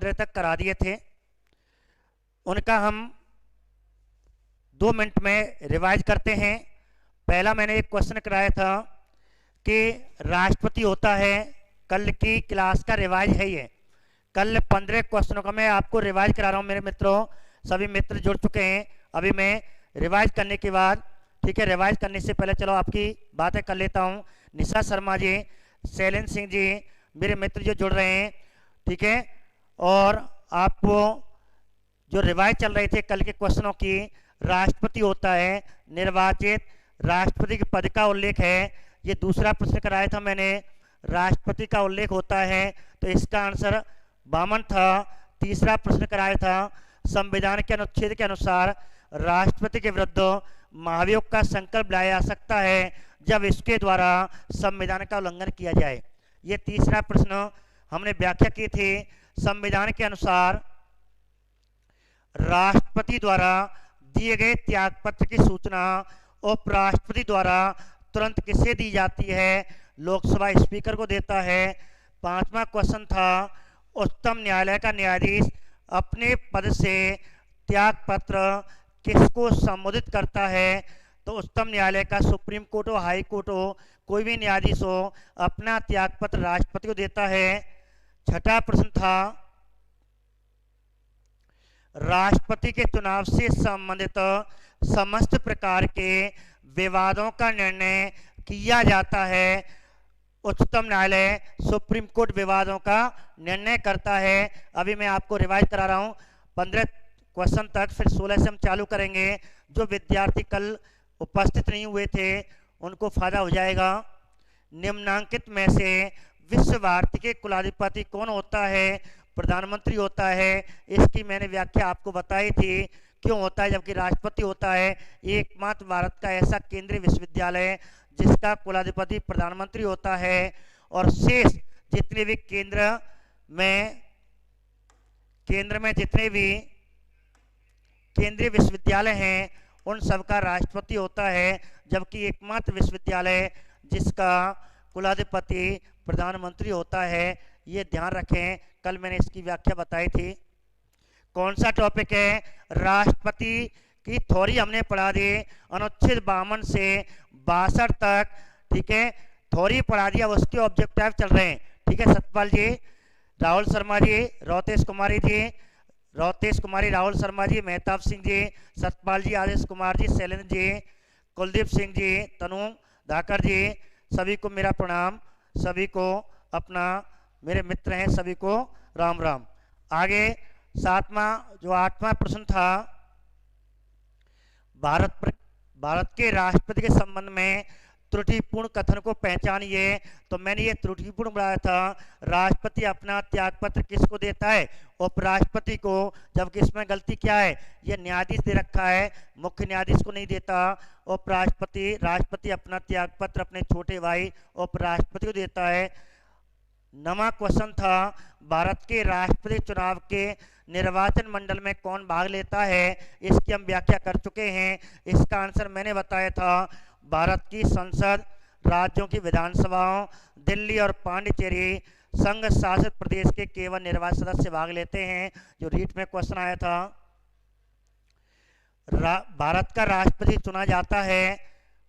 तक करा दिए थे, उनका हम 2 मिनट में रिवाइज करते हैं। पहला मैंने एक क्वेश्चन कराया था कि राष्ट्रपति होता है, कल की क्लास का रिवाइज है ये। कल 15 क्वेश्चनों का मैं आपको रिवाइज करा रहा हूँ मेरे मित्रों। सभी मित्र जुड़ चुके हैं। अभी मैं रिवाइज करने के बाद, ठीक है, रिवाइज करने से पहले चलो आपकी बातें कर लेता हूँ। निशा शर्मा जी, शैलेंद्र सिंह जी, मेरे मित्र जो जुड़ रहे हैं, ठीक है। और आपको जो रिवाइज चल रहे थे कल के क्वेश्चनों की, राष्ट्रपति होता है, निर्वाचित राष्ट्रपति के पद का उल्लेख है, ये दूसरा प्रश्न कराया था मैंने। राष्ट्रपति का उल्लेख होता है तो इसका आंसर 52 था। तीसरा प्रश्न कराया था, संविधान के अनुच्छेद के अनुसार राष्ट्रपति के विरुद्ध महाभियोग का संकल्प लाया जा सकता है जब इसके द्वारा संविधान का उल्लंघन किया जाए। ये तीसरा प्रश्न हमने व्याख्या की थी। संविधान के अनुसार राष्ट्रपति द्वारा दिए गए त्यागपत्र की सूचना उपराष्ट्रपति द्वारा तुरंत किसे दी जाती है? लोकसभा स्पीकर को देता है। पांचवा क्वेश्चन था, उच्चतम न्यायालय का न्यायाधीश अपने पद से त्यागपत्र किसको संबोधित करता है? तो उच्चतम न्यायालय का सुप्रीम कोर्ट हो, हाई कोर्ट हो, कोई भी न्यायाधीश हो, अपना त्यागपत्र राष्ट्रपति को देता है। छठा प्रश्न था, राष्ट्रपति के चुनाव से संबंधित समस्त प्रकार के विवादों का निर्णय किया जाता है। उच्चतम न्यायालय, सुप्रीम कोर्ट विवादों का निर्णय करता है। अभी मैं आपको रिवाइज करा रहा हूं 15 क्वेश्चन तक, फिर 16 से हम चालू करेंगे। जो विद्यार्थी कल उपस्थित नहीं हुए थे उनको फायदा हो जाएगा। निम्नांकित में से विश्व भारती के कुलाधिपति कौन होता है? प्रधानमंत्री होता है। इसकी मैंने व्याख्या आपको बताई थी, क्यों होता है जबकि राष्ट्रपति होता है। एकमात्र भारत का ऐसा केंद्रीय विश्वविद्यालय जिसका कुलाधिपति प्रधानमंत्री होता है, और शेष जितने भी केंद्र में जितने भी केंद्रीय विश्वविद्यालय हैं उन सबका राष्ट्रपति होता है, जबकि एकमात्र विश्वविद्यालय जिसका कुलाधिपति प्रधानमंत्री होता है। ये ध्यान रखें, कल मैंने इसकी व्याख्या बताई थी। कौन सा टॉपिक है? राष्ट्रपति की थ्योरी हमने पढ़ा दी, अनुच्छेद 52 से 62 तक, ठीक है, थ्योरी पढ़ा दिया। उसके ऑब्जेक्टिव चल रहे हैं, ठीक है। सतपाल जी, राहुल शर्मा जी, रोतेश कुमारी, राहुल शर्मा जी, मेहताब सिंह जी, सतपाल जी, आदेश कुमार जी, शैलेंद्र जी, कुलदीप सिंह जी, तनु धाकर जी, सभी को मेरा प्रणाम, सभी को अपना, मेरे मित्र हैं, सभी को राम राम। आगे जो 8वां प्रश्न था, भारत के राष्ट्रपति के संबंध में त्रुटिपूर्ण कथन को पहचानिए। तो मैंने ये त्रुटिपूर्ण बनाया था, राष्ट्रपति अपना त्यागपत्र किसको देता है? उपराष्ट्रपति को, जबकि इसमें गलती क्या है? ये न्यायाधीश दे रखा है, मुख्य न्यायाधीश को नहीं देता। राष्ट्रपति अपना त्यागपत्र अपने छोटे भाई उपराष्ट्रपति को देता है। 9वां क्वेश्चन था, भारत के राष्ट्रपति चुनाव के निर्वाचन मंडल में कौन भाग लेता है? इसकी हम व्याख्या कर चुके हैं। इसका आंसर मैंने बताया था, भारत की संसद, राज्यों की विधानसभाओं, दिल्ली और पांडिचेरी संघ शासित प्रदेश के केवल निर्वाचित सदस्य भाग लेते हैं, जो रीट में क्वेश्चन आया था। भारत का राष्ट्रपति चुना जाता है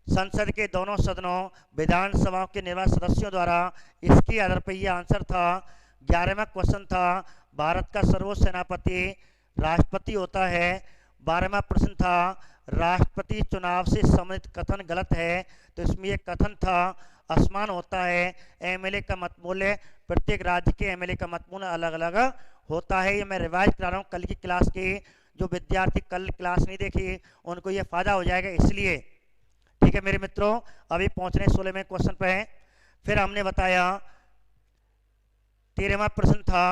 संसद के दोनों सदनों, विधानसभाओं के निर्वाचित सदस्यों द्वारा। इसके आधार पर यह आंसर था। 11वां क्वेश्चन था, भारत का सर्वोच्च सेनापति राष्ट्रपति होता है। 12वां प्रश्न था, राष्ट्रपति चुनाव से संबंधित कथन गलत है। तो इसमें यह कथन था, असमान होता है। एमएलए का मतमूल्य, प्रत्येक राज्य के एमएलए का मतमूल्य अलग अलग होता है। ये मैं रिवाइज करा रहा हूँ कल की क्लास की। जो विद्यार्थी कल क्लास नहीं देखी उनको ये फायदा हो जाएगा, इसलिए, ठीक है मेरे मित्रों। अभी पहुंचने 16वें क्वेश्चन पे हैं। फिर हमने बताया 13वां प्रश्न था,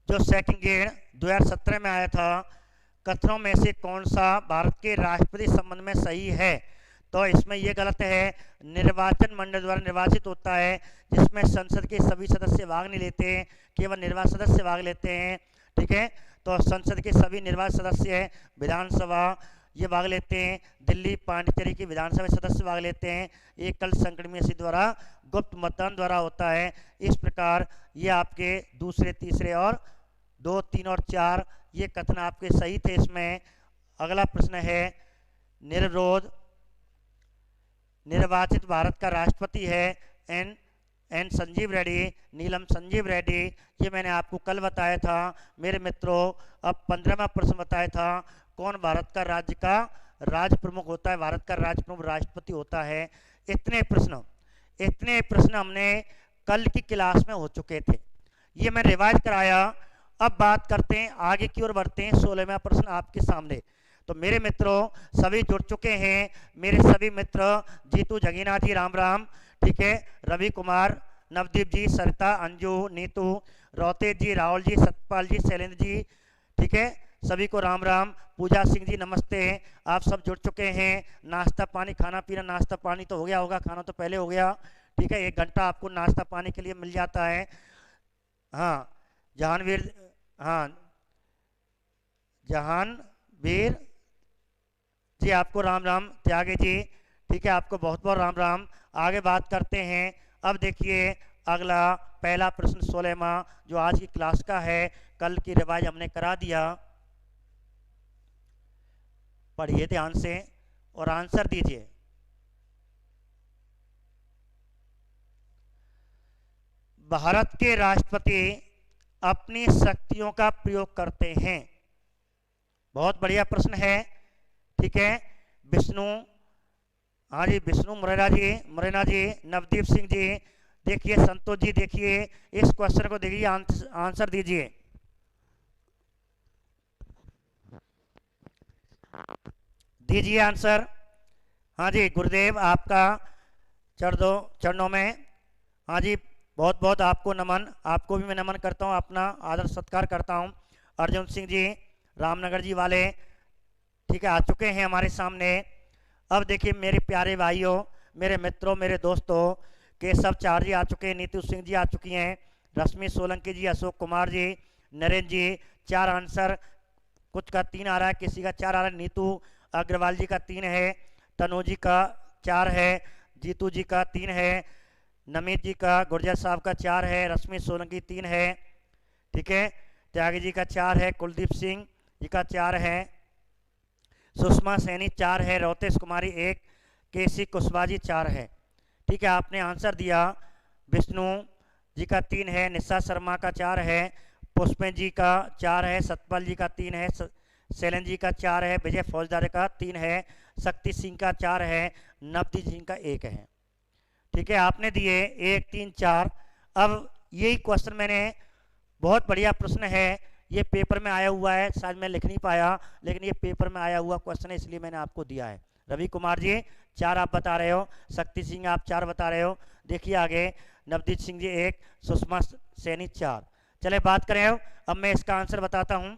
जो सेकंड ग्रेड 2017 में आया था, कथनों में से कौन सा भारत के राष्ट्रपति संबंध में सही है? तो इसमें यह गलत है। निर्वाचन मंडल द्वारा निर्वाचित होता है, जिसमें संसद के सभी सदस्य भाग नहीं लेते, केवल निर्वाचित सदस्य भाग लेते हैं, ठीक है। तो संसद के सभी निर्वाचित सदस्य विधानसभा ये भाग लेते हैं। दिल्ली पांडिचेरी की विधानसभा सदस्य भाग लेते हैं। एकल संगणकीय सीट द्वारा गुप्त मतदान द्वारा होता है। इस प्रकार ये आपके दूसरे, तीसरे और 2, 3 और 4 ये कथन आपके सही थे इसमें। अगला प्रश्न है, निर्विरोध निर्वाचित भारत का राष्ट्रपति है एन संजीव रेड्डी, नीलम संजीव रेड्डी। ये मैंने आपको कल बताया था मेरे मित्रों। अब 15वां प्रश्न बताया था, कौन भारत का राज्य का राज प्रमुख होता है? भारत का राज प्रमुख राष्ट्रपति होता है। इतने प्रश्न हमने कल की क्लास में हो चुके थे, ये मैं रिवाइज कराया। अब बात करते हैं, आगे की ओर बढ़ते हैं। 16वां प्रश्न आपके सामने। तो मेरे मित्रों सभी जुड़ चुके हैं, मेरे सभी मित्र जीतू जगीना जी राम राम, ठीक है, रवि कुमार, नवदीप जी, सरिता, अंजू, नीतू, रोतेश जी, राहुल जी, सतपाल जी, शैलेंद्र जी, ठीक है, सभी को राम राम। पूजा सिंह जी नमस्ते, आप सब जुड़ चुके हैं। नाश्ता पानी, खाना पीना, नाश्ता पानी तो हो गया होगा, खाना तो पहले हो गया, ठीक है। 1 घंटा आपको नाश्ता पानी के लिए मिल जाता है। हाँ जहानवीर, हाँ जहानवीर जी आपको राम राम। त्यागी जी, ठीक है, आपको बहुत बहुत राम राम। आगे बात करते हैं। अब देखिए अगला पहला प्रश्न 16वां जो आज की क्लास का है, कल की रिवाइज हमने करा दिया। पढ़िए ध्यान से और आंसर दीजिए। भारत के राष्ट्रपति अपनी शक्तियों का प्रयोग करते हैं। बहुत बढ़िया प्रश्न है, ठीक है। विष्णु, हाँ जी, विष्णु मुरैना जी, नवदीप सिंह जी, देखिए, संतोष जी, देखिए इस क्वेश्चन को, देखिए आंसर दीजिए। दीजिए आंसर। हाँ जी गुरुदेव, आपका चरणों में, हाँ जी, बहुत बहुत आपको नमन। आपको भी मैं नमन करता हूँ, अपना आदर सत्कार करता हूँ। अर्जुन सिंह जी रामनगर जी वाले, ठीक है, आ चुके हैं हमारे सामने। अब देखिए मेरे प्यारे भाइयों, मेरे मित्रों, मेरे दोस्तों, केशव चार जी आ चुके हैं, नीतू सिंह जी आ चुकी हैं, रश्मि सोलंकी जी, अशोक कुमार जी, नरेंद्र जी। 4 आंसर, कुछ का 3 आ रहा है, किसी का 4 आ रहा है। नीतू अग्रवाल जी का 3 है, तनु जी का 4 है, जीतू जी का 3 है, नमित जी का, गुर्जर साहब का 4 है, रश्मि सोलंकी 3 है, ठीक है, त्यागी जी का 4 है, कुलदीप सिंह जी का 4 है, सुषमा सैनी 4 है, रोतेश कुमारी 1, केसी कुशवाहा जी 4 है, ठीक है। आपने आंसर दिया। विष्णु जी का 3 है, निशा शर्मा का 4 है, पुष्पेंद्र जी का 4 है, सतपाल जी का 3 है, शैलेंद्र जी का 4 है, विजय फौजदार का 3 है, शक्ति सिंह का 4 है, नवदीप सिंह का 1 है, ठीक है। आपने दिए 1, 3, 4। अब यही क्वेश्चन मैंने, बहुत बढ़िया प्रश्न है, ये पेपर में आया हुआ है, शायद मैं लिख नहीं पाया, लेकिन ये पेपर में आया हुआ क्वेश्चन है, इसलिए मैंने आपको दिया है। रवि कुमार जी 4 आप बता रहे हो, शक्ति सिंह आप 4 बता रहे हो, देखिए आगे नवदीप सिंह जी 1, सुषमा सैनी 4। चले बात करें अब मैं इसका आंसर बताता हूं,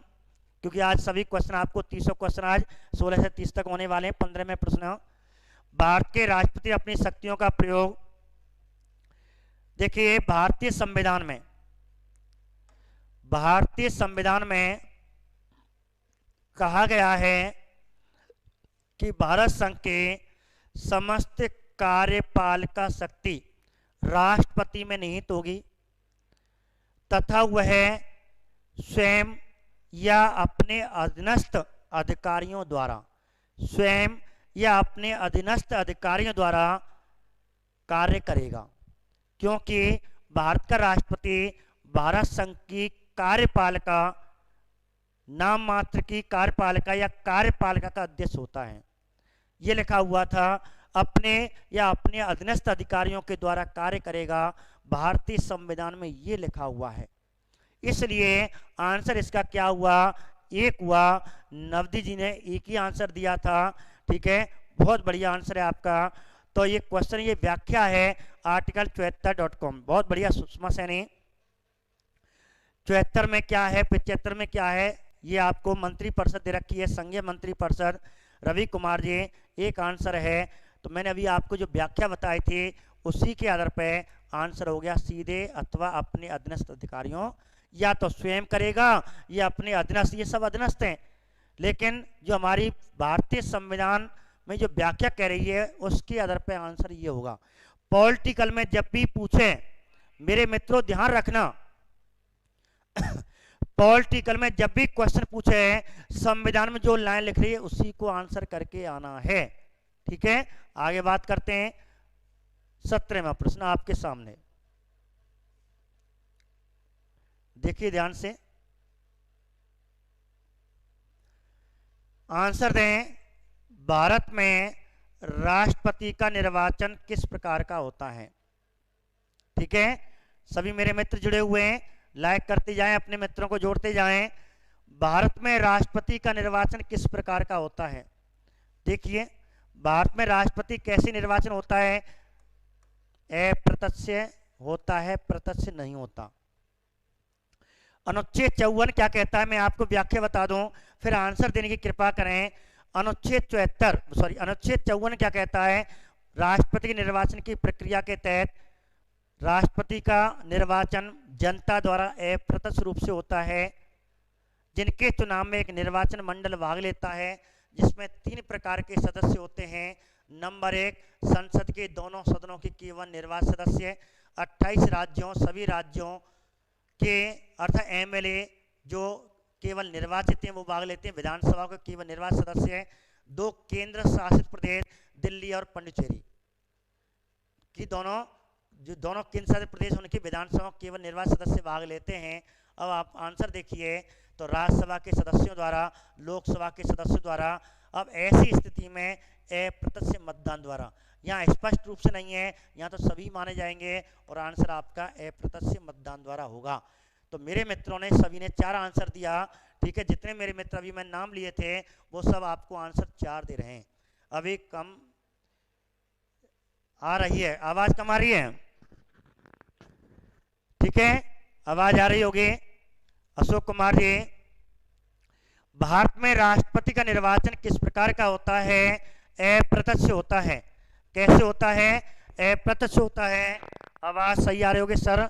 क्योंकि आज सभी क्वेश्चन आपको 30 क्वेश्चन आज 16 से 30 तक होने वाले हैं। 15वें प्रश्न, भारत के राष्ट्रपति अपनी शक्तियों का प्रयोग, देखिए भारतीय संविधान में कहा गया है कि भारत संघ के समस्त कार्यपालिका शक्ति राष्ट्रपति में निहित होगी तथा वह स्वयं या अपने अधीनस्थ अधिकारियों द्वारा कार्य करेगा, क्योंकि भारत का राष्ट्रपति भारत संघ की कार्यपालिका, नाम मात्र की कार्यपालिका या कार्यपालिका का अध्यक्ष होता है। ये लिखा हुआ था, अपने या अपने अधीनस्थ अधिकारियों के द्वारा कार्य करेगा, भारतीय संविधान में ये लिखा हुआ है। इसलिए आंसर इसका क्या हुआ? 1 हुआ। नवदीप जी ने 1 ही आंसर दिया था, ठीक है, बहुत बढ़िया आंसर है आपका। तो ये क्वेश्चन, ये व्याख्या है आर्टिकल 74.com, बहुत बढ़िया सुषमा सैनी। 74 में क्या है, 75 में क्या है, ये आपको मंत्रिपरिषद दे रखी है, संघीय मंत्रिपरिषद। रवि कुमार जी 1 आंसर है। तो मैंने अभी आपको जो व्याख्या बताई थी उसी के आधार पर आंसर हो गया सीधे, अथवा अपने अधीनस्थ अधिकारियों, या तो स्वयं करेगा या अपने अधीनस्थ, ये सब अधीनस्थ हैं, लेकिन जो हमारी भारतीय संविधान में जो व्याख्या कह रही है उसके आधार पर आंसर ये होगा। पॉलिटिकल में जब भी पूछे, मेरे मित्रों ध्यान रखना, पॉलिटिकल में जब भी क्वेश्चन पूछे संविधान में जो लाइन लिख रही है उसी को आंसर करके आना है। ठीक है, आगे बात करते हैं। 17वां प्रश्न आपके सामने, देखिए ध्यान से, आंसर दें। भारत में राष्ट्रपति का निर्वाचन किस प्रकार का होता है? ठीक है, सभी मेरे मित्र जुड़े हुए हैं, लाइक करते जाएं, अपने मित्रों को जोड़ते जाएं। भारत में राष्ट्रपति का निर्वाचन किस प्रकार का होता है? देखिए, भारत में राष्ट्रपति कैसे निर्वाचन होता है? अप्रत्यक्ष होता है, प्रत्यक्ष नहीं होता। अनुच्छेद 54 क्या कहता है, मैं आपको व्याख्या बता दूं, फिर आंसर देने की कृपा करें। अनुच्छेद 54 क्या कहता है? राष्ट्रपति के निर्वाचन की प्रक्रिया के तहत राष्ट्रपति का निर्वाचन जनता द्वारा अप्रत्यक्ष रूप से होता है, जिनके चुनाव में एक निर्वाचन मंडल भाग लेता है, जिसमें 3 प्रकार के सदस्य होते हैं। नंबर 1, संसद के दोनों सदनों के केवल निर्वाचित सदस्य। 28 राज्यों, सभी राज्यों के अर्थात एमएलए जो केवल निर्वाचित हैं वो भाग लेते हैं। विधानसभा के केवल निर्वाचित सदस्य हैं। 2 केंद्र शासित प्रदेश, दिल्ली और पुडुचेरी की दोनों केंद्र शासित प्रदेश, उनकी विधानसभा केवल निर्वाचित सदस्य भाग लेते हैं। अब आप आंसर देखिए, तो राज्यसभा के सदस्यों द्वारा, लोकसभा के सदस्यों द्वारा। अब ऐसी स्थिति में अप्रत्यक्ष मतदान द्वारा, यहाँ स्पष्ट रूप से नहीं है, यहाँ तो सभी माने जाएंगे और आंसर आपका अप्रत्यक्ष मतदान द्वारा होगा। तो मेरे मित्रों ने सभी ने 4 आंसर दिया। ठीक है, जितने मेरे मित्र अभी मैं नाम लिए थे वो सब आपको आंसर 4 दे रहे हैं। अभी कम आ रही है, आवाज कम आ रही है? ठीक है, आवाज आ रही होगी। अशोक कुमार जी, भारत में राष्ट्रपति का निर्वाचन किस प्रकार का होता है? अप्रत्यक्ष होता है। कैसे होता है? अप्रत्यक्ष होता है। आवाज सही आ रही होगी सर?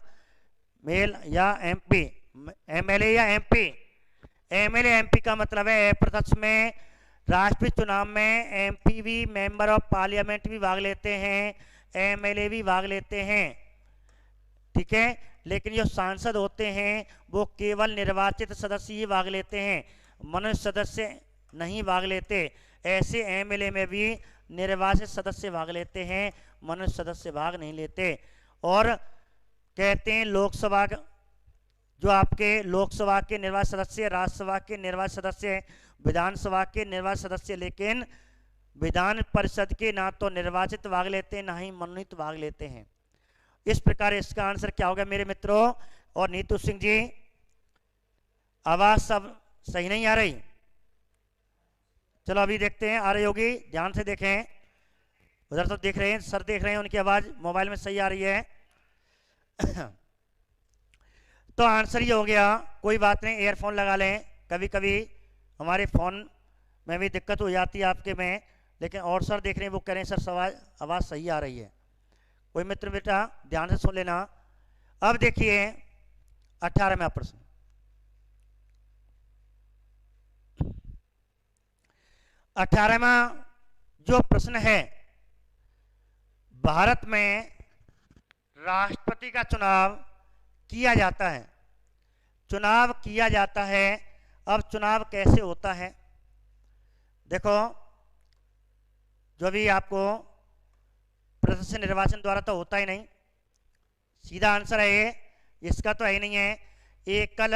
मेल या एमपी, एमएलए या एमपी? एमएलए एमपी का मतलब है अप्रत्यक्ष में राष्ट्रीय चुनाव में एमपी भी, मेंबर ऑफ पार्लियामेंट भी भाग लेते हैं, एमएलए भी भाग लेते हैं। ठीक है, लेकिन जो सांसद होते हैं वो केवल निर्वाचित सदस्य ही भाग लेते हैं, मनुष्य सदस्य नहीं भाग लेते। ऐसे एमएलए में भी निर्वाचित सदस्य भाग लेते हैं, मनुष्य सदस्य भाग नहीं लेते। और कहते हैं लोकसभा, जो आपके लोकसभा के निर्वाचित सदस्य, राज्यसभा के निर्वाचित सदस्य, विधानसभा के निर्वाचित सदस्य, लेकिन विधान परिषद के ना तो निर्वाचित भाग लेते हैं ना ही मनोनीत भाग लेते हैं। इस प्रकार इसका आंसर क्या होगा मेरे मित्रों? और नीतू सिंह जी, आवाज सब सही नहीं आ रही? चलो अभी देखते हैं, आ रही होगी, ध्यान से देखें। उधर तो देख रहे हैं, सर देख रहे हैं, उनकी आवाज मोबाइल में सही आ रही है। तो आंसर ये हो गया। कोई बात नहीं, ईयरफोन लगा लें, कभी कभी हमारे फोन में भी दिक्कत हो जाती है आपके में। लेकिन और सर देख रहे हैं, वो कह रहे हैं सर आवाज सही आ रही है। कोई मित्र बेटा ध्यान से सुन लेना। अब देखिए 18वां प्रश्न, जो प्रश्न है, भारत में राष्ट्रपति का चुनाव किया जाता है। चुनाव किया जाता है। अब चुनाव कैसे होता है? देखो, जो भी आपको प्रत्यक्ष निर्वाचन द्वारा तो होता ही नहीं, सीधा आंसर है ये, इसका तो है ही नहीं है। एकल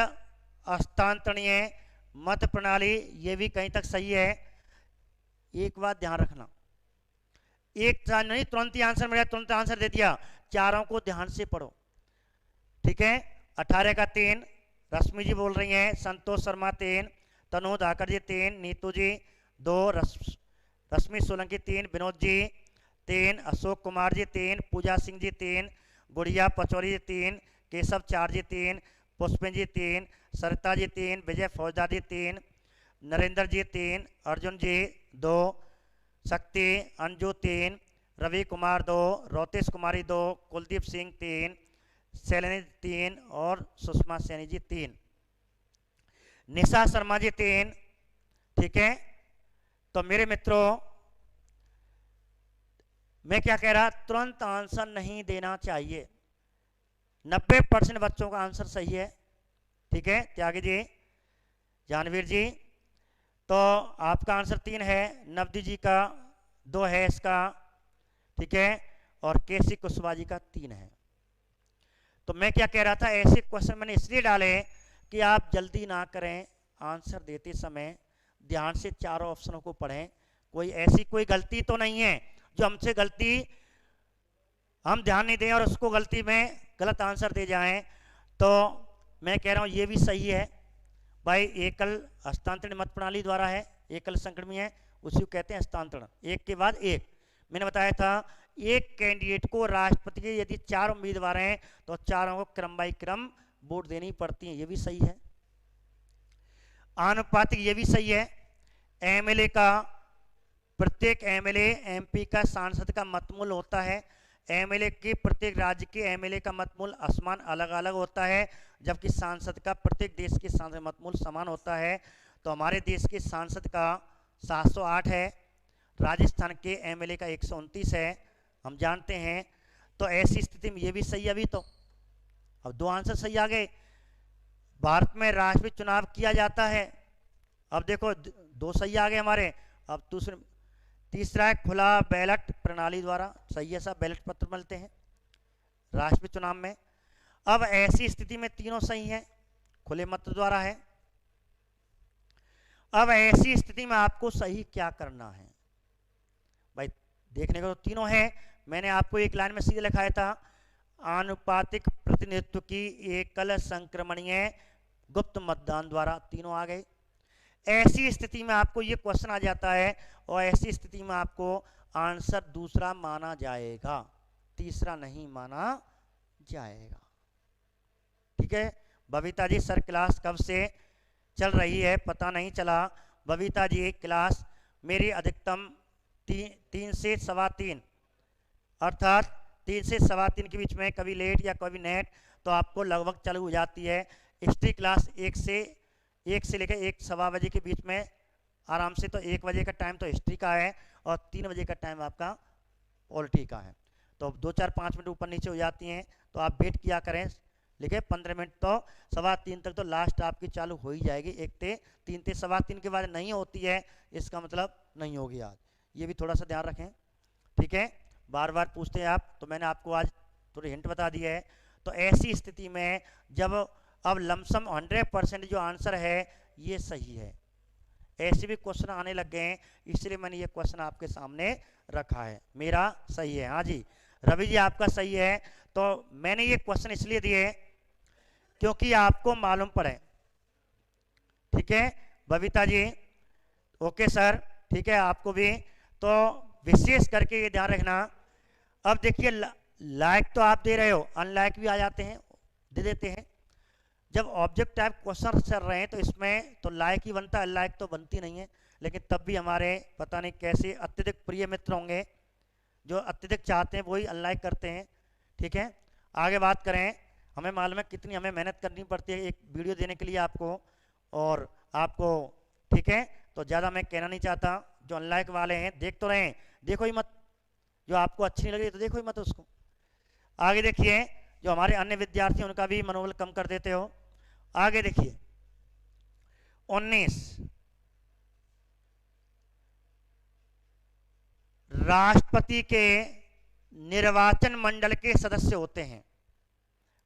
हस्तांतरणीय मत प्रणाली, ये भी कहीं तक सही है। एक बात ध्यान रखना, एक नहीं तुरंत ही आंसर मिला, तुरंत आंसर दे दिया, चारों को ध्यान से पढ़ो। ठीक है, 18 का 3 रश्मि जी बोल रही हैं, संतोष शर्मा 3, तनु धाकर जी 3, नीतू जी 2, रश्मि सोलंकी 3, विनोद जी 3, अशोक कुमार जी 3, पूजा सिंह जी 3, गुड़िया पचौरी जी 3, केशव चार जी 3, पुष्पिन जी 3, सरिता जी 3, विजय फौजदार जी 3, नरेंद्र जी 3, अर्जुन जी 2, शक्ति अंजू 3, रवि कुमार 2, रोतेश कुमारी 2, कुलदीप सिंह 3, शैलनी 3 और सुषमा सैनी जी 3, निशा शर्मा जी 3, ठीक है। तो मेरे मित्रों, मैं क्या कह रहा, तुरंत आंसर नहीं देना चाहिए। 90% बच्चों का आंसर सही है। ठीक है, त्यागी जी, जानवीर जी, तो आपका आंसर 3 है, नवदी जी का 2 है इसका, ठीक है, और केसी कुशवाहा जी का 3 है। तो मैं क्या कह रहा था, ऐसे क्वेश्चन मैंने इसलिए डाले कि आप जल्दी ना करें, आंसर देते समय ध्यान से चारों ऑप्शनों को पढ़ें। कोई ऐसी कोई गलती तो नहीं है जो हमसे गलती हम ध्यान नहीं दें और उसको गलती में गलत आंसर दे जाएं। तो मैं कह रहा हूं ये भी सही है भाई, एकल हस्तांतरण मत प्रणाली द्वारा है, एकल संक्रमी है, उसी को कहते हैं हस्तांतरण, एक के बाद एक। मैंने बताया था एक कैंडिडेट को राष्ट्रपति के यदि 4 उम्मीदवार हैं तो चारों को क्रम बाई क्रम वोट देनी पड़ती है, ये भी सही है। आनुपातिक, ये भी सही है। एमएलए का, प्रत्येक एमएलए एमपी का सांसद का मतमूल होता है। एमएलए के प्रत्येक राज्य के एमएलए का मतमूल असमान अलग अलग होता है, जबकि सांसद का प्रत्येक देश के सांसद मतमूल समान होता है। तो हमारे देश के सांसद का 708 है, राजस्थान के एमएलए का 129 है, हम जानते हैं। तो ऐसी स्थिति में ये भी सही है। अभी तो अब 2 आंसर सही आ गए। भारत में राष्ट्रपति चुनाव किया जाता है, अब देखो 2 सही आ गए हमारे। अब तीसरा है खुला बैलेट प्रणाली द्वारा, सही है, सब बैलेट पत्र मिलते हैं राष्ट्रपति चुनाव में। अब ऐसी स्थिति में तीनों सही हैं, खुले मत द्वारा है। अब ऐसी स्थिति में आपको सही क्या करना है भाई, देखने को तो तीनों है। मैंने आपको एक लाइन में सीधे लिखाया था, आनुपातिक प्रतिनिधित्व की एकल संक्रमणीय गुप्त मतदान द्वारा, तीनों आ गए। ऐसी स्थिति में आपको ये क्वेश्चन आ जाता है और ऐसी स्थिति में आपको आंसर दूसरा माना जाएगा, तीसरा नहीं माना जाएगा। ठीक है बबीता जी, सर क्लास कब से चल रही है पता नहीं चला। बबीता जी, क्लास मेरी अधिकतम 3 से 3:15, अर्थात 3 से 3:15 के बीच में, कभी लेट या कभी नेट, तो आपको लगभग चालू हो जाती है। हिस्ट्री क्लास 1 से लेकर 1-1:15 बजे के बीच में आराम से। तो 1 बजे का टाइम तो हिस्ट्री का है और 3 बजे का टाइम आपका पॉलिटी का है। तो 2-4-5 मिनट ऊपर नीचे हो जाती हैं, तो आप वेट किया करें, लेकिन 15 मिनट तो 3:15 तक तो लास्ट आपकी चालू हो ही जाएगी। 3 से 3:15 के बाद नहीं होती है, इसका मतलब नहीं होगी आज, ये भी थोड़ा सा ध्यान रखें। ठीक है, बार बार पूछते हैं आप, तो मैंने आपको आज थोड़ी हिंट बता दी है। तो ऐसी स्थिति में जब अब लमसम 100% जो आंसर है ये सही है, ऐसे भी क्वेश्चन आने लग गए हैं, इसलिए मैंने ये क्वेश्चन आपके सामने रखा है। मेरा सही है, हाँ जी। रवि जी आपका सही है। तो मैंने ये क्वेश्चन इसलिए दिए क्योंकि आपको मालूम पड़े। ठीक है बबीता जी, ओके सर, ठीक है, आपको भी। तो विशेष करके ये ध्यान रखना। अब देखिए लाइक तो आप दे रहे हो, अनलाइक भी आ जाते हैं, दे देते हैं। जब ऑब्जेक्ट टाइप क्वेश्चन चल रहे हैं तो इसमें तो लाइक ही बनता है, अनलाइक तो बनती नहीं है। लेकिन तब भी हमारे पता नहीं कैसे अत्यधिक प्रिय मित्र होंगे जो अत्यधिक चाहते हैं वही अनलाइक करते हैं। ठीक है, आगे बात करें, हमें मालूम है कितनी हमें मेहनत करनी पड़ती है एक वीडियो देने के लिए आपको और आपको। ठीक है, तो ज़्यादा मैं कहना नहीं चाहता। जो अनलाइक वाले हैं देख तो रहे हैं, देखो ही मत, जो आपको अच्छी नहीं लगी तो देखो ही मत उसको। आगे देखिए, जो हमारे अन्य विद्यार्थी हैं उनका भी मनोबल कम कर देते हो। आगे देखिए 19, राष्ट्रपति के निर्वाचन मंडल के सदस्य होते हैं।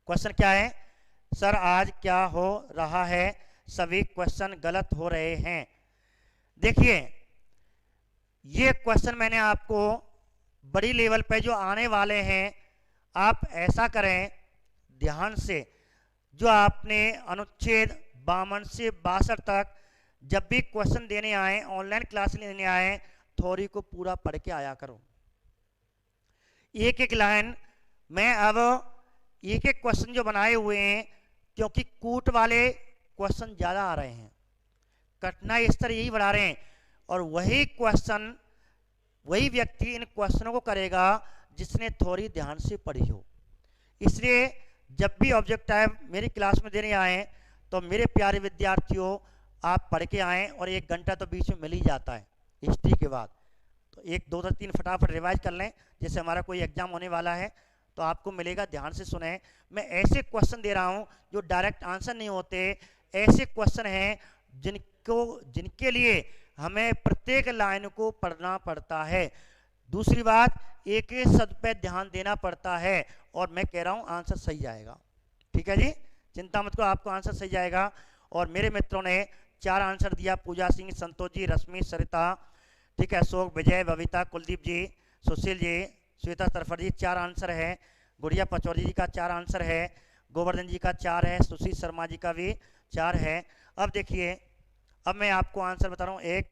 क्वेश्चन क्या है सर, आज क्या हो रहा है, सभी क्वेश्चन गलत हो रहे हैं। देखिए ये क्वेश्चन मैंने आपको बड़ी लेवल पे जो आने वाले हैं, आप ऐसा करें ध्यान से, जो आपने अनुच्छेद 52 से 62 तक जब भी क्वेश्चन देने आए, ऑनलाइन क्लास लेने आए, थ्योरी को पूरा पढ़ के आया करो। एक एक लाइन मैं अब एक एक क्वेश्चन जो बनाए हुए हैं, क्योंकि कूट वाले क्वेश्चन ज़्यादा आ रहे हैं, कठिनाई स्तर यही बढ़ा रहे हैं, और वही क्वेश्चन वही व्यक्ति इन क्वेश्चनों को करेगा जिसने थ्योरी ध्यान से पढ़ी हो। इसलिए जब भी ऑब्जेक्ट टाइप मेरी क्लास में देने आए तो मेरे प्यारे विद्यार्थियों, आप पढ़ के आएँ और 1 घंटा तो बीच में मिल ही जाता है हिस्ट्री के बाद, तो 1 2 3 फटाफट रिवाइज कर लें, जैसे हमारा कोई एग्जाम होने वाला है तो आपको मिलेगा। ध्यान से सुने, मैं ऐसे क्वेश्चन दे रहा हूँ जो डायरेक्ट आंसर नहीं होते, ऐसे क्वेश्चन हैं जिनके लिए हमें प्रत्येक लाइन को पढ़ना पड़ता है। दूसरी बात, एक एक शब्द पे ध्यान देना पड़ता है, और मैं कह रहा हूँ आंसर सही आएगा। ठीक है जी, चिंता मत करो, आपको आंसर सही जाएगा। और मेरे मित्रों ने 4 आंसर दिया, पूजा सिंह, संतोष जी, रश्मि, सरिता, ठीक है, अशोक, विजय, बबीता, कुलदीप जी, सुशील जी, श्वेता तरफड़ जी, 4 आंसर है। गुड़िया पचौरी जी का 4 आंसर है, गोवर्धन जी का 4 है, सुशील शर्मा जी का भी 4 है। अब देखिए, अब मैं आपको आंसर बता रहा हूँ 1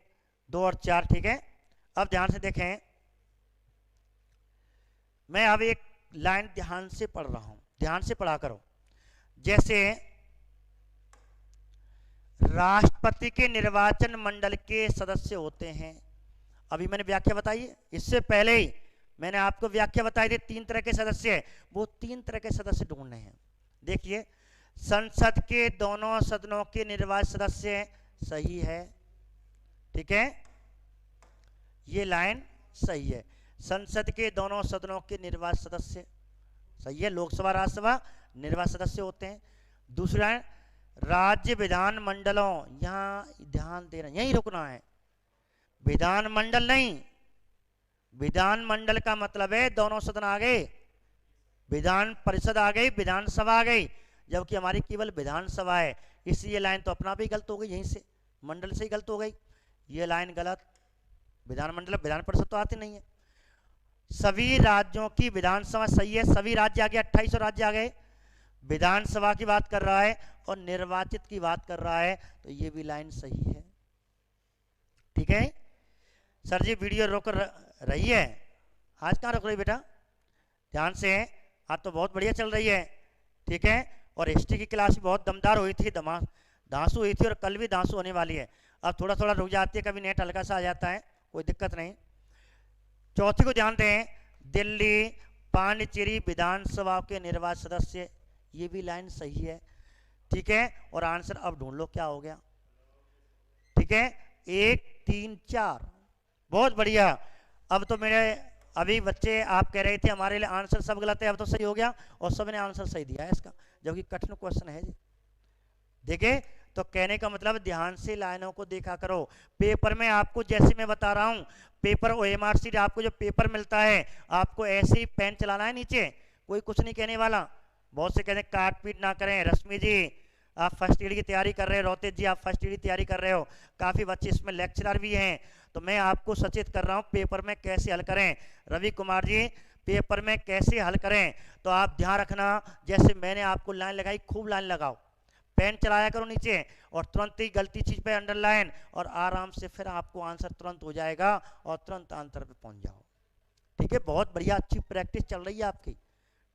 2 और 4, ठीक है। अब ध्यान से देखें, मैं अब एक लाइन ध्यान से पढ़ रहा हूं, ध्यान से पढ़ा करो। जैसे राष्ट्रपति के निर्वाचन मंडल के सदस्य होते हैं, अभी मैंने व्याख्या बताई है, इससे पहले ही मैंने आपको व्याख्या बताई थी 3 तरह के सदस्य, वो 3 तरह के सदस्य ढूंढने हैं। देखिए, संसद के दोनों सदनों के निर्वाचित सदस्य, सही है, ठीक है, ये लाइन सही है। संसद के दोनों सदनों के निर्वाचित सदस्य, सही है, लोकसभा राज्यसभा निर्वाचित सदस्य होते हैं। दूसरा, राज्य विधान मंडलों, यहां ध्यान देना, यहीं रुकना है, विधान मंडल नहीं, विधान मंडल का मतलब है दोनों सदन आ गए, विधान परिषद आ गई, विधानसभा आ गई, जबकि हमारी केवल विधानसभा है, इसलिए लाइन तो अपना भी गलत हो गई, यहीं से मंडल से ही गलत हो गई, ये लाइन गलत। विधानमंडल, विधान परिषद तो आती नहीं है। सभी राज्यों की विधानसभा, सही है, सभी राज्य आ गए, 2800 राज्य आ गए, विधानसभा की बात कर रहा है और निर्वाचित की बात कर रहा है, तो ये भी लाइन सही है। ठीक है सर जी, वीडियो रोक रही है, आज कहाँ रोक रही बेटा, ध्यान से, आज तो बहुत बढ़िया चल रही है, ठीक है। और हिस्ट्री की क्लास भी बहुत दमदार हुई थी, धांसू हुई थी, और कल भी धांसू होने वाली है। अब थोड़ा थोड़ा रुक जाती है, कभी नेट हल्का सा आ जाता है, कोई दिक्कत नहीं। चौथी को ध्यान दें, दिल्ली पांडिचेरी विधानसभा के निर्वाचित सदस्य, ये भी लाइन सही है, ठीक है। और आंसर अब ढूंढ लो क्या हो गया, ठीक है, 1 3 4, बहुत बढ़िया। अब तो मेरे अभी बच्चे आप कह रहे थे हमारे लिए आंसर सब गलत है, अब तो सही हो गया, और सबने आंसर सही दिया है इसका, जबकि कठिन क्वेश्चन है जी। देखे, तो कहने का मतलब ध्यान से लाइनों को देखा करो। पेपर में आपको जैसे मैं बता रहा हूं, पेपर OMR शीट आपको जो पेपर मिलता है, आपको ऐसे ही पेन चलाना है नीचे, कोई कुछ नहीं कहने वाला। बहुत से कहते हैं काट पीट ना करें। रश्मि जी आप फर्स्ट ईयर की तैयारी कर रहे हो, रोतेश जी आप फर्स्ट ईयर की तैयारी कर रहे हो, काफ़ी बच्चे इसमें लेक्चरर भी हैं, तो मैं आपको सचेत कर रहा हूँ पेपर में कैसे हल करें। रवि कुमार जी पेपर में कैसे हल करें, तो आप ध्यान रखना, जैसे मैंने आपको लाइन लगाई, खूब लाइन लगाओ, पेन चलाया करो नीचे, और तुरंत ही गलती चीज पे अंडरलाइन, और आराम से फिर आपको आंसर तुरंत हो जाएगा और तुरंत आंसर पे पहुंच जाओ। ठीक है, बहुत बढ़िया, अच्छी प्रैक्टिस चल रही है आपकी,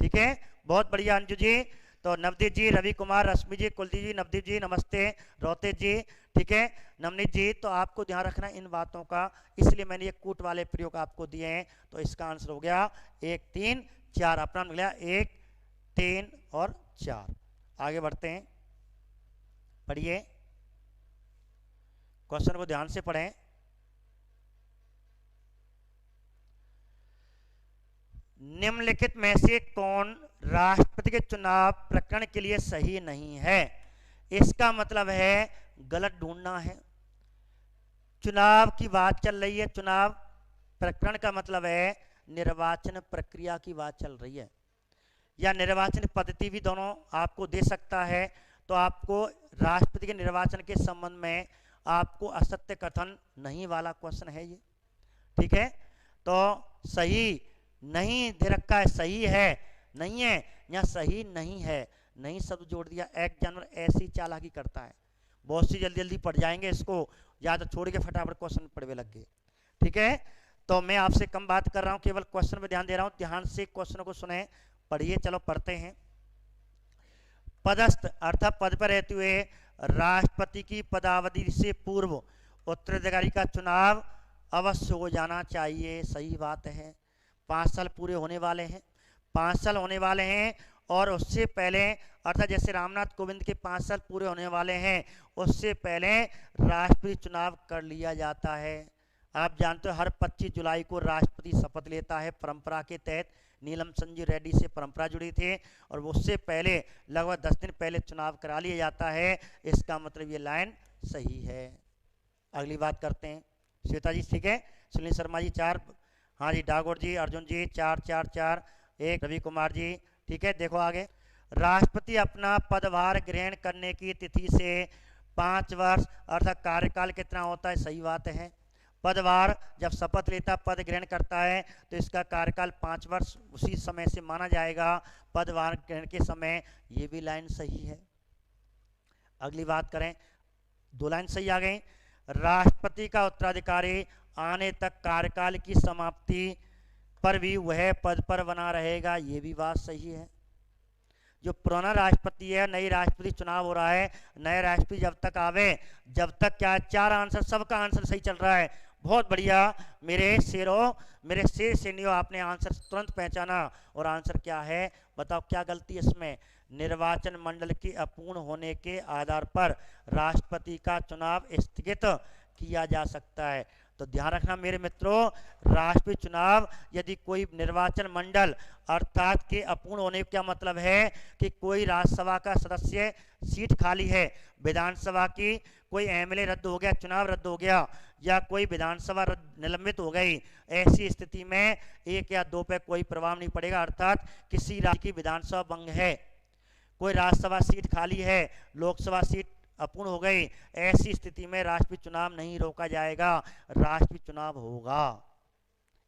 ठीक है, बहुत बढ़िया। अंजू जी, तो नवदीप जी, रवि कुमार, रश्मि जी, कुलदीप जी, नवदीप जी नमस्ते, रोतेश जी, ठीक है, नवनीत जी, तो आपको ध्यान रखना इन बातों का, इसलिए मैंने ये कूट वाले प्रयोग आपको दिए हैं। तो इसका आंसर हो गया 1 3 4, अपना मिल गया 1 3 और 4। आगे बढ़ते हैं, पढ़िए, क्वेश्चन को ध्यान से पढ़ें। निम्नलिखित में से कौन राष्ट्रपति के चुनाव प्रकरण के लिए सही नहीं है? इसका मतलब है गलत ढूंढना है। चुनाव की बात चल रही है, चुनाव प्रकरण का मतलब है निर्वाचन प्रक्रिया की बात चल रही है, या निर्वाचन पद्धति भी दोनों आपको दे सकता है। तो आपको राष्ट्रपति के निर्वाचन के संबंध में आपको असत्य कथन नहीं वाला क्वेश्चन है ये, ठीक है। तो सही नहीं दे रखा है, सही है नहीं है, या सही नहीं है, नहीं शब्द जोड़ दिया। एक जानवर ऐसी चालाकी करता है, बहुत सी जल्दी जल्दी पढ़ जाएंगे, इसको ज्यादा छोड़ के फटाफट क्वेश्चन पढ़वे लग गए, ठीक है। तो मैं आपसे कम बात कर रहा हूं, केवल क्वेश्चन पे ध्यान दे रहा हूं, ध्यान से क्वेश्चन को सुने, पढ़िए। चलो पढ़ते हैं। पदस्थ अर्थात पद पर रहते हुए राष्ट्रपति की पदावधि से पूर्व उत्तराधिकारी का चुनाव अवश्य हो जाना चाहिए, सही बात है। 5 साल पूरे होने वाले हैं, 5 साल होने वाले हैं, और उससे पहले अर्थात जैसे रामनाथ कोविंद के 5 साल पूरे होने वाले हैं, उससे पहले राष्ट्रपति चुनाव कर लिया जाता है। आप जानते हो हर 25 जुलाई को राष्ट्रपति शपथ लेता है परंपरा के तहत। नीलम संजीव रेड्डी से परंपरा जुड़ी थी और उससे पहले लगभग 10 दिन पहले चुनाव करा लिया जाता है। इसका मतलब ये लाइन सही है। अगली बात करते हैं। श्वेता जी ठीक है, सुनील शर्मा जी 4, हाँ जी, डागोर जी, अर्जुन जी 4 4 4 1, रवि कुमार जी ठीक है। देखो आगे, राष्ट्रपति अपना पदभार ग्रहण करने की तिथि से 5 वर्ष अर्थात कार्यकाल कितना होता है, सही बात है। पदभार जब शपथ लेता, पद ग्रहण करता है तो इसका कार्यकाल 5 वर्ष उसी समय से माना जाएगा, पदभार ग्रहण के समय। ये भी लाइन सही है। अगली बात करें, 2 लाइन सही आ गई। राष्ट्रपति का उत्तराधिकारी आने तक कार्यकाल की समाप्ति पर भी वह पद पर बना रहेगा, ये भी बात सही है। जो पुराना राष्ट्रपति है, नई राष्ट्रपति चुनाव हो रहा है, नए राष्ट्रपति जब तक आवे, जब तक क्या 4 आंसर, सबका आंसर सही चल रहा है, बहुत बढ़िया मेरे शेरों, मेरे शेर सेनियों, आपने आंसर तुरंत पहचाना। और आंसर क्या है बताओ, क्या गलती है इसमें? निर्वाचन मंडल के अपूर्ण होने के आधार पर राष्ट्रपति का चुनाव स्थगित किया जा सकता है। तो ध्यान रखना मेरे मित्रों, राष्ट्रपति चुनाव यदि कोई निर्वाचन मंडल अर्थात के अपूर्ण होने का क्या मतलब है कि कोई राज्यसभा का सदस्य सीट खाली है, विधानसभा की कोई एमएलए रद्द हो गया, चुनाव रद्द हो गया, या कोई विधानसभा निलंबित हो गई, ऐसी स्थिति में 1 या 2 पे कोई प्रभाव नहीं पड़ेगा। अर्थात किसी राज्य की विधानसभा भंग है, कोई राज्यसभा सीट खाली है, लोकसभा सीट अपूर्ण हो गई, ऐसी स्थिति में राष्ट्रपति चुनाव नहीं रोका जाएगा, राष्ट्रपति चुनाव होगा।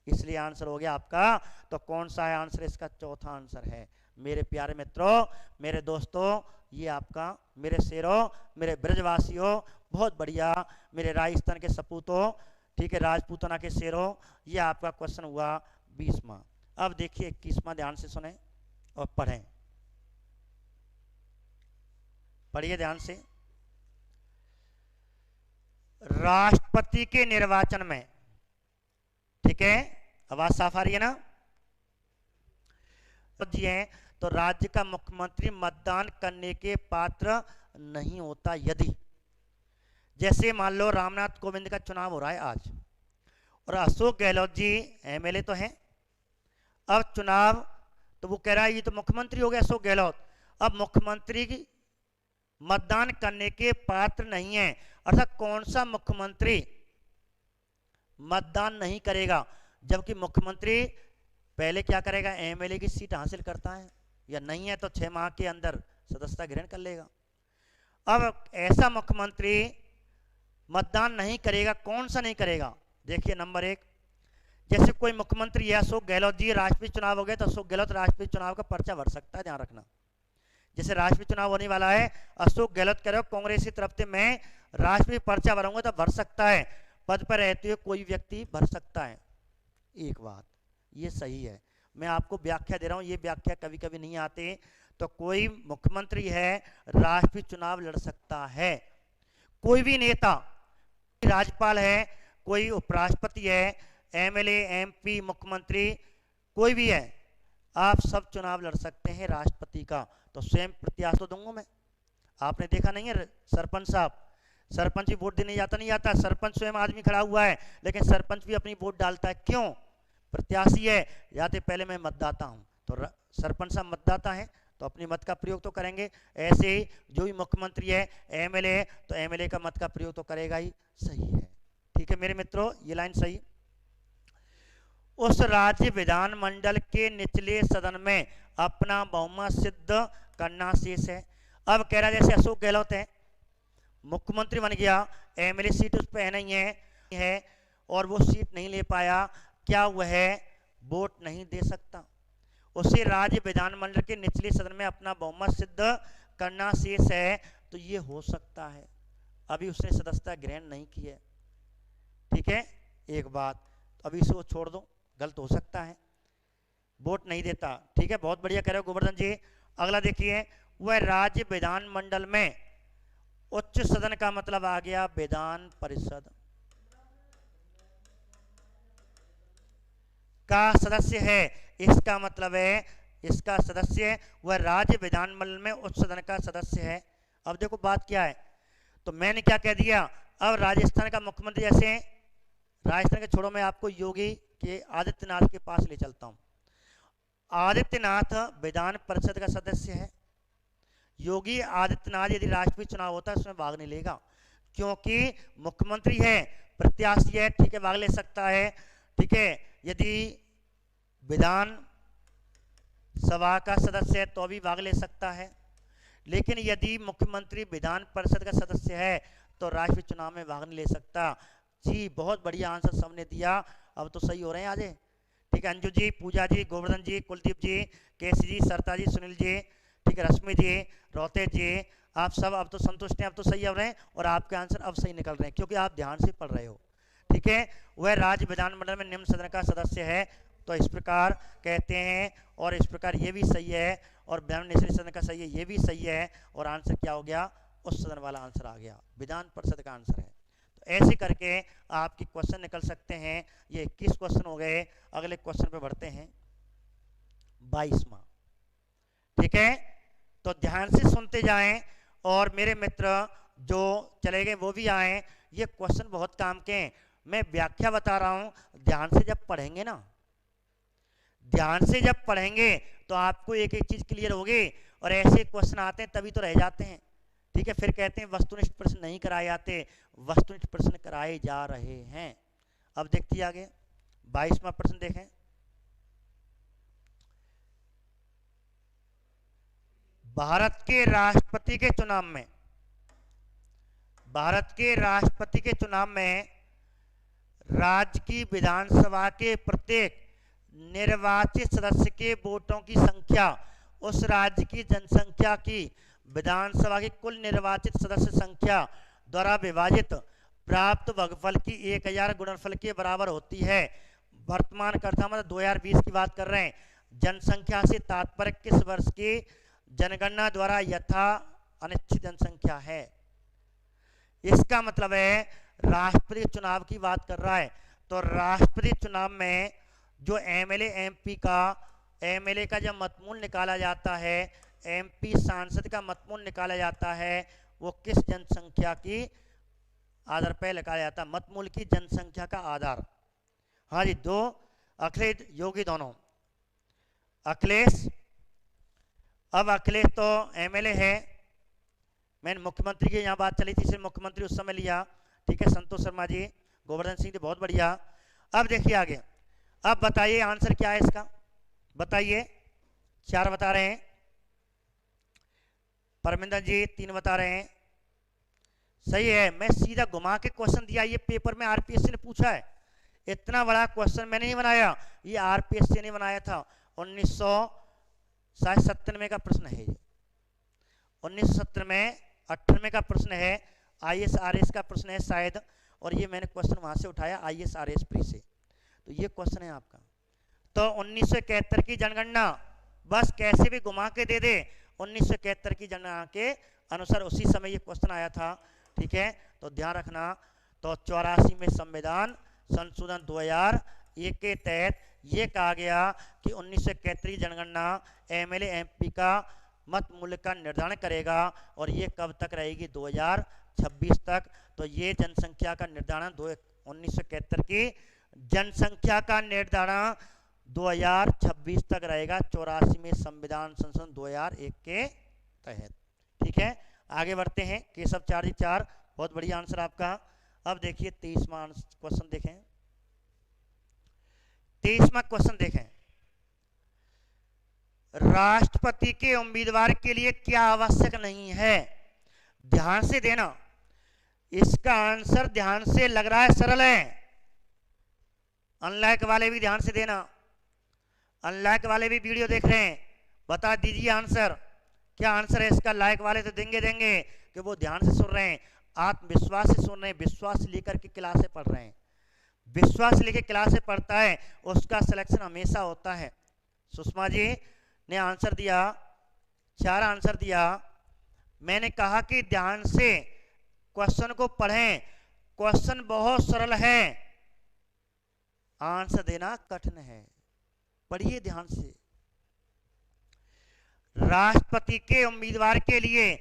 इसलिए आंसर हो गया आपका। तो कौन सा है आंसर? इसका चौथा आंसर है। मेरे प्यारे मित्रों, मेरे दोस्तों, ये आपका, मेरे शेरों, मेरे ब्रजवासियों, बहुत बढ़िया, मेरे राजस्थान के सपूतों, ठीक है, राजपूताना के शेरों, ये आपका क्वेश्चन हुआ 20वां। अब देखिए 21वां, ध्यान से सुने और पढ़ें, पढ़िए ध्यान से। राष्ट्रपति के निर्वाचन में, ठीक है, आवाज साफ आ रही है ना? तो राज्य का मुख्यमंत्री मतदान करने के पात्र नहीं होता यदि, जैसे मान लो रामनाथ कोविंद का चुनाव हो रहा है आज, और अशोक गहलोत जी एमएलए तो हैं, अब चुनाव, तो वो कह रहा है ये तो मुख्यमंत्री हो गया अशोक गहलोत, अब मुख्यमंत्री की मतदान करने के पात्र नहीं है। अर्थात कौन सा मुख्यमंत्री मतदान नहीं करेगा, जबकि मुख्यमंत्री पहले क्या करेगा, एमएलए की सीट हासिल करता है, या नहीं है तो 6 माह के अंदर सदस्यता ग्रहण कर लेगा। अब ऐसा मुख्यमंत्री मतदान नहीं करेगा, कौन सा नहीं करेगा? देखिए नंबर 1, जैसे कोई मुख्यमंत्री है, अशोक गहलोत जी, राष्ट्रपति चुनाव हो गया तो अशोक गहलोत राष्ट्रपति चुनाव का पर्चा भर सकता है, ध्यान रखना। जैसे राष्ट्रपति चुनाव होने वाला है, अशोक गहलोत कह रहे हो कांग्रेस की तरफ से मैं राष्ट्रपति पर्चा भरूंगा, तो भर सकता है, पद पर रहते हुए कोई व्यक्ति भर सकता है। एक बात ये सही है, मैं आपको व्याख्या दे रहा हूं, ये व्याख्या कभी कभी नहीं आते। तो कोई मुख्यमंत्री है, राष्ट्रपति चुनाव लड़ सकता है, कोई भी नेता, राज्यपाल है, कोई उपराष्ट्रपति है, एमएलए, एमपी, मुख्यमंत्री, कोई भी है, आप सब चुनाव लड़ सकते हैं राष्ट्रपति का। तो स्वयं प्रत्याशी तो दूंगा मैं, आपने देखा नहीं है सरपंच साहब, सरपंच भी वोट देने जाता नहीं जाता, सरपंच स्वयं आदमी खड़ा हुआ है, लेकिन सरपंच भी अपनी वोट डालता है, क्यों? प्रत्याशी है, जाते पहले मैं मतदाता हूं, तो सरपंच साहब मतदाता है तो अपनी मत का प्रयोग तो करेंगे। ऐसे ही जो भी मुख्यमंत्री है, एमएलए है, तो एमएलए का मत का प्रयोग तो करेगा ही। सही है, ठीक है मेरे मित्रों, ये लाइन सही। उस राज्य विधानमंडल के निचले सदन में अपना बहुमत सिद्ध करना शेष है। अब कह रहा जैसे अशोक गहलोत है, मुख्यमंत्री बन गया, एमएलए सीट उस पर नहीं है और वो सीट नहीं ले पाया, क्या वह वोट नहीं दे सकता? उसे राज्य विधानमंडल के निचले सदन में अपना बहुमत सिद्ध करना शेष है, तो ये हो सकता है, अभी उसने सदस्यता ग्रहण नहीं की है, ठीक है। एक बात, अभी इसको छोड़ दो, गलत हो सकता है, वोट नहीं देता, ठीक है, बहुत बढ़िया कह रहे हो गोवर्धन जी। अगला देखिए, वह राज्य विधानमंडल में उच्च सदन का मतलब आ गया विधान परिषद का सदस्य है, इसका मतलब है इसका सदस्य वह राज्य विधानमंडल में उच्च सदन का सदस्य है। अब देखो बात क्या है, तो मैंने क्या कह दिया, अब राजस्थान का मुख्यमंत्री, जैसे राजस्थान के छोड़ो, मैं आपको योगी के आदित्यनाथ के पास ले चलता हूँ। आदित्यनाथ विधान परिषद का सदस्य है। योगी आदित्यनाथ यदि राष्ट्रपति चुनाव होता है उसमें भाग नहीं लेगा, क्योंकि मुख्यमंत्री है, प्रत्याशी है, ठीक है, भाग ले सकता है, ठीक है। यदि विधान सभा का सदस्य है तो भी भाग ले सकता है, लेकिन यदि मुख्यमंत्री विधान परिषद का सदस्य है तो राष्ट्रपति चुनाव में भाग नहीं ले सकता। जी बहुत बढ़िया आंसर सबने दिया, अब तो सही हो रहे हैं आज, ठीक है। अंजू जी, पूजा जी, गोवर्धन जी, कुलदीप जी, केसी जी, सरता जी, सुनील जी, ठीक है, रश्मि जी, रोहतेज जी, आप सब अब तो संतुष्ट हैं, अब तो सही हो रहे हैं और आपके आंसर अब सही निकल रहे हैं क्योंकि आप ध्यान से पढ़ रहे हो, ठीक है। वह राज्य विधानमंडल में निम्न सदन का सदस्य है, तो इस प्रकार कहते हैं, और इस प्रकार ये भी सही है, और निचले सदन का सही है, ये भी सही है, और आंसर क्या हो गया, उस सदन वाला आंसर आ गया, विधान परिषद का आंसर है। तो ऐसे करके आपके क्वेश्चन निकल सकते हैं। ये 21 क्वेश्चन हो गए। अगले क्वेश्चन पे बढ़ते हैं, 22वां, ठीक है। तो ध्यान से सुनते जाएं और मेरे मित्र जो चले गए वो भी आए। ये क्वेश्चन बहुत काम के हैं, मैं व्याख्या बता रहा हूं, ध्यान से जब पढ़ेंगे ना, ध्यान से जब पढ़ेंगे तो आपको एक एक चीज क्लियर होगी। और ऐसे क्वेश्चन आते हैं तभी तो रह जाते हैं, ठीक है। फिर कहते हैं वस्तुनिष्ठ प्रश्न नहीं कराए जाते, वस्तुनिष्ठ प्रश्न कराए जा रहे हैं। अब देखिए आगे 22वां प्रश्न देखें। भारत के राष्ट्रपति के चुनाव में, भारत के राष्ट्रपति के चुनाव में राज्य की विधानसभा के प्रत्येक निर्वाचित सदस्य के वोटों की संख्या उस राज्य की जनसंख्या की विधानसभा की कुल निर्वाचित सदस्य संख्या द्वारा विभाजित प्राप्त भागफल की 1000 गुणनफल के बराबर होती है। वर्तमान कर्ता मतलब 2020 की बात कर रहे हैं। जनसंख्या से तात्पर्य किस वर्ष की जनगणना द्वारा यथा अनिश्चित जनसंख्या है। इसका मतलब है राष्ट्रपति चुनाव की बात कर रहा है, तो राष्ट्रपति चुनाव में जो एमएलए एमपी का, एमएलए का जब मतमूल निकाला जाता है, एमपी सांसद का मतमूल निकाला जाता है, वो किस जनसंख्या की आधार पर लगाया जाता है, मतमूल की जनसंख्या का आधार। हाँ जी, दो अखिलेश योगी दोनों, अखिलेश, अब अखिलेश तो एमएलए है, मैंने मुख्यमंत्री की यहाँ बात चली थी इसलिए मुख्यमंत्री उस समय लिया, ठीक है। संतोष शर्मा जी, गोवर्धन सिंह जी, बहुत बढ़िया। अब देखिए आगे, अब बताइए आंसर क्या है इसका, बताइए। 4 बता रहे हैं, परमिंदर जी 3 बता रहे हैं, सही है। मैं सीधा घुमा के क्वेश्चन दिया, ये पेपर में आरपीएससी ने पूछा है, इतना बड़ा क्वेश्चन मैंने नहीं बनाया, ये आरपीएससी ने बनाया था। 1997 का प्रश्न है ये, 1970 में 98 का प्रश्न है, आईएसआरएस का प्रश्न है शायद, और ये मैंने क्वेश्चन वहां से उठाया आईएसआरएस प्री से, तो ये क्वेश्चन है आपका। तो 1971 की जनगणना बस कैसे भी घुमा के दे दे, 1971 की जनगणना के अनुसार उसी समय ये क्वेश्चन आया था, ठीक है। तो ध्यान रखना। तो 84 में संविधान संशोधन 2001 के तहत ये कहा गया कि 1971 की जनगणना एमएलए एमपी का मत मूल्य का निर्धारण करेगा, और ये कब तक रहेगी, 2026 तक। तो ये जनसंख्या का निर्धारण 1971 की जनसंख्या का निर्धारण 2026 तक रहेगा, 84 में संविधान संशोधन 2001 के तहत, ठीक है। आगे बढ़ते हैं, केशव 4 बहुत बढ़िया आंसर आपका। अब देखिए 23वां क्वेश्चन देखें, 23वां क्वेश्चन देखें, राष्ट्रपति के उम्मीदवार के लिए क्या आवश्यक नहीं है। ध्यान से देना, इसका आंसर ध्यान से लग रहा है सरल है, अनलाइक वाले भी ध्यान से देना, अनलाइक वाले भी वीडियो देख रहे हैं, बता दीजिए आंसर क्या आंसर है इसका। लाइक वाले तो देंगे कि वो ध्यान से सुन रहे हैं, आत्मविश्वास से सुन रहे हैं, विश्वास लेकर के क्लास से पढ़ रहे हैं। विश्वास लेकर क्लास से पढ़ता है उसका सिलेक्शन हमेशा होता है। सुषमा जी ने आंसर दिया, 4 आंसर दिया। मैंने कहा कि ध्यान से क्वेश्चन को पढ़ें, क्वेश्चन बहुत सरल है, आंसर देना कठिन है, पढ़िए ध्यान से। राष्ट्रपति के उम्मीदवार के लिए